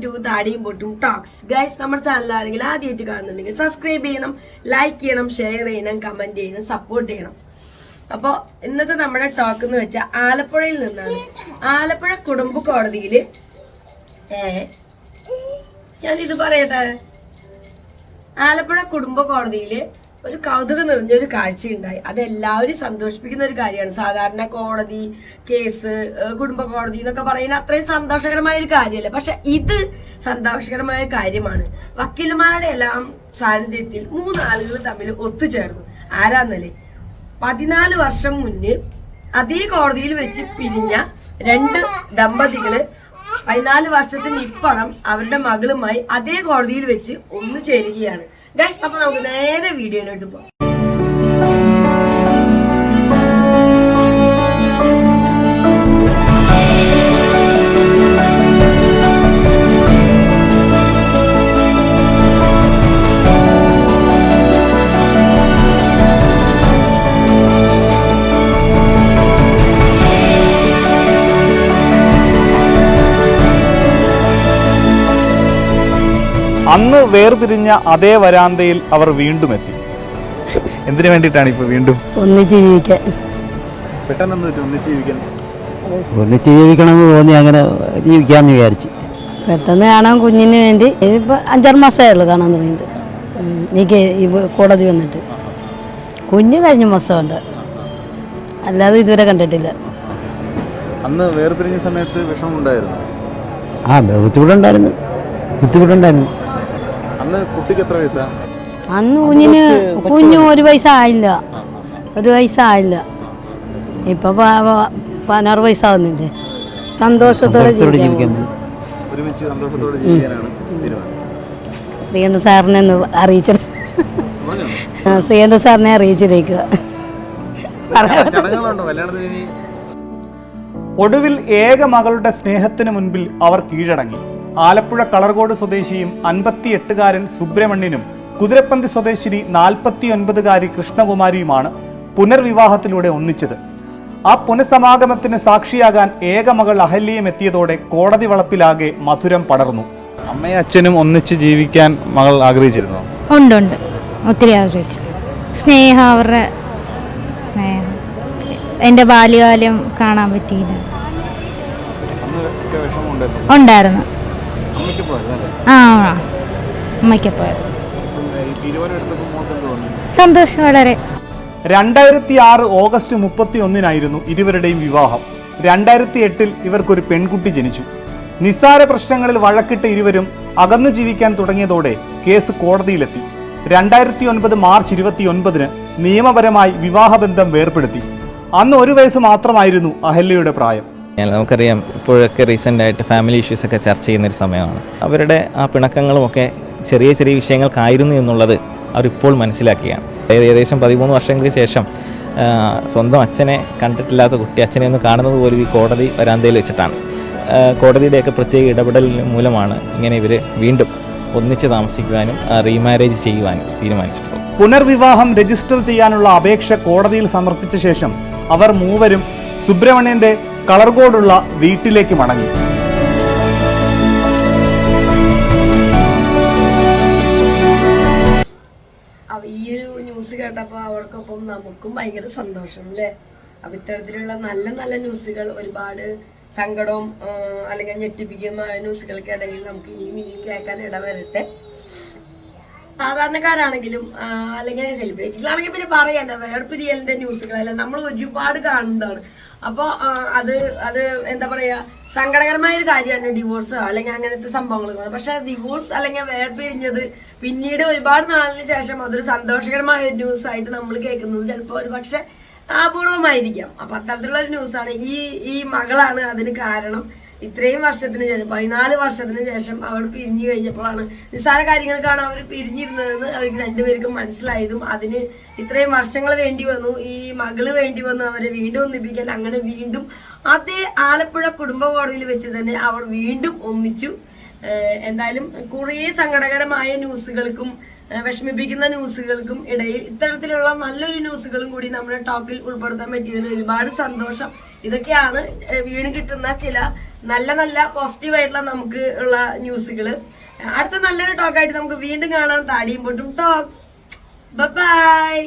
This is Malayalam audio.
ടു താടിയും പൊട്ടും ടോക്സ്. ഗൈസ്, നമ്മുടെ ചാനൽ ആരെങ്കിലും ആദ്യമായിട്ട് കാണുന്നുണ്ടെങ്കിൽ സബ്സ്ക്രൈബ് ചെയ്യണം, ലൈക്ക് ചെയ്യണം, ഷെയർ ചെയ്യണം, കമന്റ് ചെയ്യണം, സപ്പോർട്ട് ചെയ്യണം. അപ്പോൾ ഇന്നത്തെ നമ്മുടെ ടോക്ക് എന്ന് വെച്ചാൽ ആലപ്പുഴയിൽ നിന്നാണ്. ആലപ്പുഴ കുടുംബ കോടതിയിൽ ഞാനിത് പറയട്ടെ, ആലപ്പുഴ കുടുംബ കോടതിയിൽ ഒരു കൗതുകം നിറഞ്ഞൊരു കാഴ്ചയുണ്ടായി. അതെല്ലാവരും സന്തോഷിപ്പിക്കുന്ന ഒരു കാര്യമാണ്. സാധാരണ കോടതി കേസ്, കുടുംബ കോടതി എന്നൊക്കെ പറയുന്നത് അത്രയും സന്തോഷകരമായ ഒരു കാര്യമല്ല. പക്ഷെ ഇത് സന്തോഷകരമായ കാര്യമാണ്. വക്കീലന്മാരുടെ എല്ലാം സാന്നിധ്യത്തിൽ 3 ആളുകൾ തമ്മിൽ ഒത്തുചേർന്നു. ആരാന്നല്ലേ, 14 വർഷം മുന്നേ അതേ കോടതിയിൽ വെച്ച് പിരിഞ്ഞ 2 ദമ്പതികള് 14 വർഷത്തിന് ഇപ്പുറം അവരുടെ മകളുമായി അതേ കോടതിയിൽ വെച്ച് ഒന്നു ചേരുകയാണ്. ഗൈസ്, അപ്പൊ നമുക്ക് നേരെ വീഡിയോയിലോട്ട് പോകാം. അന്ന് വേർപിരിഞ്ഞ അതേ വരാന്തയിൽ അവർ വീണ്ടും എത്തി. എന്തിനു വേണ്ടിയിട്ടാണ് ഇപ്പൊ വീണ്ടും ഒന്നിച്ച് ജീവിക്കാൻ? പെട്ടെന്ന് ഒന്നിച്ച് ജീവിക്കണമെന്ന് തോന്നി, അങ്ങനെ ജീവിക്കാമെന്ന് വിചാരിച്ചു. പെട്ടെന്ന് കാണാൻ കുഞ്ഞിന് വേണ്ടി. ഇതിപ്പോൾ 5-6 മാസമേ ഉള്ളൂ കാണാൻ തുടങ്ങിയിട്ട്. എനിക്ക് ഈ കോടതി വന്നിട്ട് കുഞ്ഞ് കഴിഞ്ഞ മാസമുണ്ട്, അല്ലാതെ ഇതുവരെ കണ്ടിട്ടില്ല. അന്ന് വേർപിരിഞ്ഞ സമയത്ത് വിഷമമുണ്ടായിരുന്നു? ബുദ്ധിമുട്ടുണ്ടായിരുന്നു. അന്ന് കുട്ടിക്ക് എത്ര വയസ്സാ? അന്ന് കുഞ്ഞ് 1 വയസ്സായില്ല. ഇപ്പൊ 16 വയസ്സാവുന്നില്ലേ. സന്തോഷത്തോടെ ജീവിക്കാൻ ശ്രീകണ്ഠ സാറിനെ അറിയിച്ചത്. ശ്രീകണ്ഠ സാറിനെ അറിയിച്ചിരിക്കുക. ഒടുവിൽ ഏക മകളുടെ സ്നേഹത്തിന് മുൻപിൽ അവർ കീഴടങ്ങി. ആലപ്പുഴ കളർകോട് സ്വദേശിയും 58-കാരൻ സുബ്രഹ്മണ്യനും കുതിരപ്പന്തി സ്വദേശിനി 49-കാരി കൃഷ്ണകുമാരിയുമാണ് പുനർവിവാഹത്തിലൂടെ ഒന്നിച്ചത്. ആ പുനഃസമാഗമത്തിന് സാക്ഷിയാകാൻ ഏക മകൾ അഹല്യയും എത്തിയതോടെ കോടതി വളപ്പിലാകെ മധുരം പടർന്നു. അമ്മയും അച്ഛനും ഒന്നിച്ച് ജീവിക്കാൻ മകൾ ആഗ്രഹിച്ചിരുന്നു? ഉണ്ട്, ഒത്തിരി ആഗ്രഹിച്ചു. അവരുടെ സ്നേഹം എൻ്റെ ബാല്യകാലം കാണാൻ പറ്റിയില്ല. ഉണ്ടായിരുന്നു. അമ്മയ്ക്ക് പോയത് സന്തോഷം വളരെ. 2006 ഓഗസ്റ്റ് 31-നായിരുന്നു ഇരുവരുടെയും വിവാഹം. 2008-ൽ ഇവർക്കൊരു പെൺകുട്ടി ജനിച്ചു. നിസ്സാര പ്രശ്നങ്ങളിൽ വഴക്കിട്ട് ഇരുവരും അകന്നു ജീവിക്കാൻ തുടങ്ങിയതോടെ കേസ് കോടതിയിലെത്തി. 2009 മാർച്ച് 29-ന് നിയമപരമായി വിവാഹബന്ധം വേർപെടുത്തി. അന്ന് 1 വയസ്സ് മാത്രമായിരുന്നു അഹല്യയുടെ പ്രായം. നമുക്കറിയാം, ഇപ്പോഴൊക്കെ റീസെൻ്റായിട്ട് ഫാമിലി ഇഷ്യൂസൊക്കെ ചർച്ച ചെയ്യുന്നൊരു സമയമാണ്. അവരുടെ ആ പിണക്കങ്ങളുമൊക്കെ ചെറിയ ചെറിയ വിഷയങ്ങൾക്കായിരുന്നു എന്നുള്ളത് അവരിപ്പോൾ മനസ്സിലാക്കുകയാണ്. ഏകദേശം 13 വർഷങ്ങൾക്ക് ശേഷം സ്വന്തം അച്ഛനെ കണ്ടിട്ടില്ലാത്ത കുട്ടി അച്ഛനെ ഒന്ന് കാണുന്നത് പോലും ഈ കോടതി വരാന്തയിൽ വെച്ചിട്ടാണ്. കോടതിയുടെയൊക്കെ പ്രത്യേക ഇടപെടൽ മൂലമാണ് ഇങ്ങനെ ഇവർ വീണ്ടും ഒന്നിച്ച് താമസിക്കുവാനും റീമാരേജ് ചെയ്യുവാനും തീരുമാനിച്ചിട്ടുള്ളത്. പുനർവിവാഹം രജിസ്റ്റർ ചെയ്യാനുള്ള അപേക്ഷ കോടതിയിൽ സമർപ്പിച്ച ശേഷം അവർ മൂവരും സുബ്രഹ്മണ്യന്റെ കളർകോടുള്ള വീട്ടിലേക്ക് മടങ്ങി. ഈ ഒരു ന്യൂസ് കേട്ടപ്പോൾ അവർക്കൊപ്പം നമുക്കും ഭയങ്കര സന്തോഷം അല്ലേ. അപ്പൊ ഇത്തരത്തിലുള്ള നല്ല നല്ല ന്യൂസുകൾ, ഒരുപാട് സങ്കടവും അല്ലെങ്കിൽ ഞെട്ടിപ്പിക്കുന്ന ന്യൂസുകൾക്കിടയിൽ നമുക്ക് ഇനിയും കേൾക്കാൻ ഇടവരട്ടെ. സാധാരണക്കാരാണെങ്കിലും അല്ലെങ്കിൽ സെലിബ്രിറ്റികളാണെങ്കിൽ പിന്നെ പറയണ്ട, വേർപിരിയലിന്റെ ന്യൂസുകളെല്ലാം നമ്മൾ ഒരുപാട് കാണുന്നതാണ്. അപ്പോൾ അത് എന്താ പറയാ, സങ്കടകരമായ ഒരു കാര്യമാണ് ഡിവോഴ്സ് അല്ലെങ്കിൽ അങ്ങനത്തെ സംഭവങ്ങൾ. പക്ഷെ ഡിവോഴ്സ് അല്ലെങ്കിൽ വേർപിരിഞ്ഞത് പിന്നീട് ഒരുപാട് നാളിന് ശേഷം അതൊരു സന്തോഷകരമായ ഒരു ന്യൂസ് ആയിട്ട് നമ്മൾ കേൾക്കുന്നത് ചിലപ്പോൾ ഒരു പക്ഷെ അപൂർവമായിരിക്കാം. അപ്പൊ അത്തരത്തിലുള്ള ഒരു ന്യൂസാണ്. ഈ മകളാണ് അതിന് കാരണം. ഇത്രയും വർഷത്തിന് ശേഷം 14 വർഷത്തിന് ശേഷം അവർ പിരിഞ്ഞു കഴിഞ്ഞപ്പോഴാണ് നിസ്സാര കാര്യങ്ങൾക്കാണ് അവർ പിരിഞ്ഞിരുന്നതെന്ന് അവർക്ക് 2 പേർക്കും മനസ്സിലായതും അതിന് ഇത്രയും വർഷങ്ങൾ വേണ്ടി വന്നു, ഈ മകള് വേണ്ടി വന്നു അവരെ വീണ്ടും ഒന്നിപ്പിക്കാൻ. അങ്ങനെ വീണ്ടും അതേ ആലപ്പുഴ കുടുംബ കോടതിയിൽ വെച്ച് തന്നെ അവർ വീണ്ടും ഒന്നിച്ചു. എന്തായാലും കുറേ സങ്കടകരമായ ന്യൂസുകൾക്കും വിഷമിപ്പിക്കുന്ന ന്യൂസുകൾക്കും ഇടയിൽ ഇത്തരത്തിലുള്ള നല്ലൊരു ന്യൂസുകളും കൂടി നമ്മുടെ ടോക്കിൽ ഉൾപ്പെടുത്താൻ പറ്റിയതിൽ ഒരുപാട് സന്തോഷം. ഇതൊക്കെയാണ് വീണ് കിട്ടുന്ന ചില നല്ല നല്ല പോസിറ്റീവായിട്ടുള്ള നമുക്ക് ഉള്ള ന്യൂസുകൾ. അടുത്ത നല്ലൊരു ടോക്കായിട്ട് നമുക്ക് വീണ്ടും കാണാം. താടിയും പൊട്ടും ടോക്സ്. ബൈ.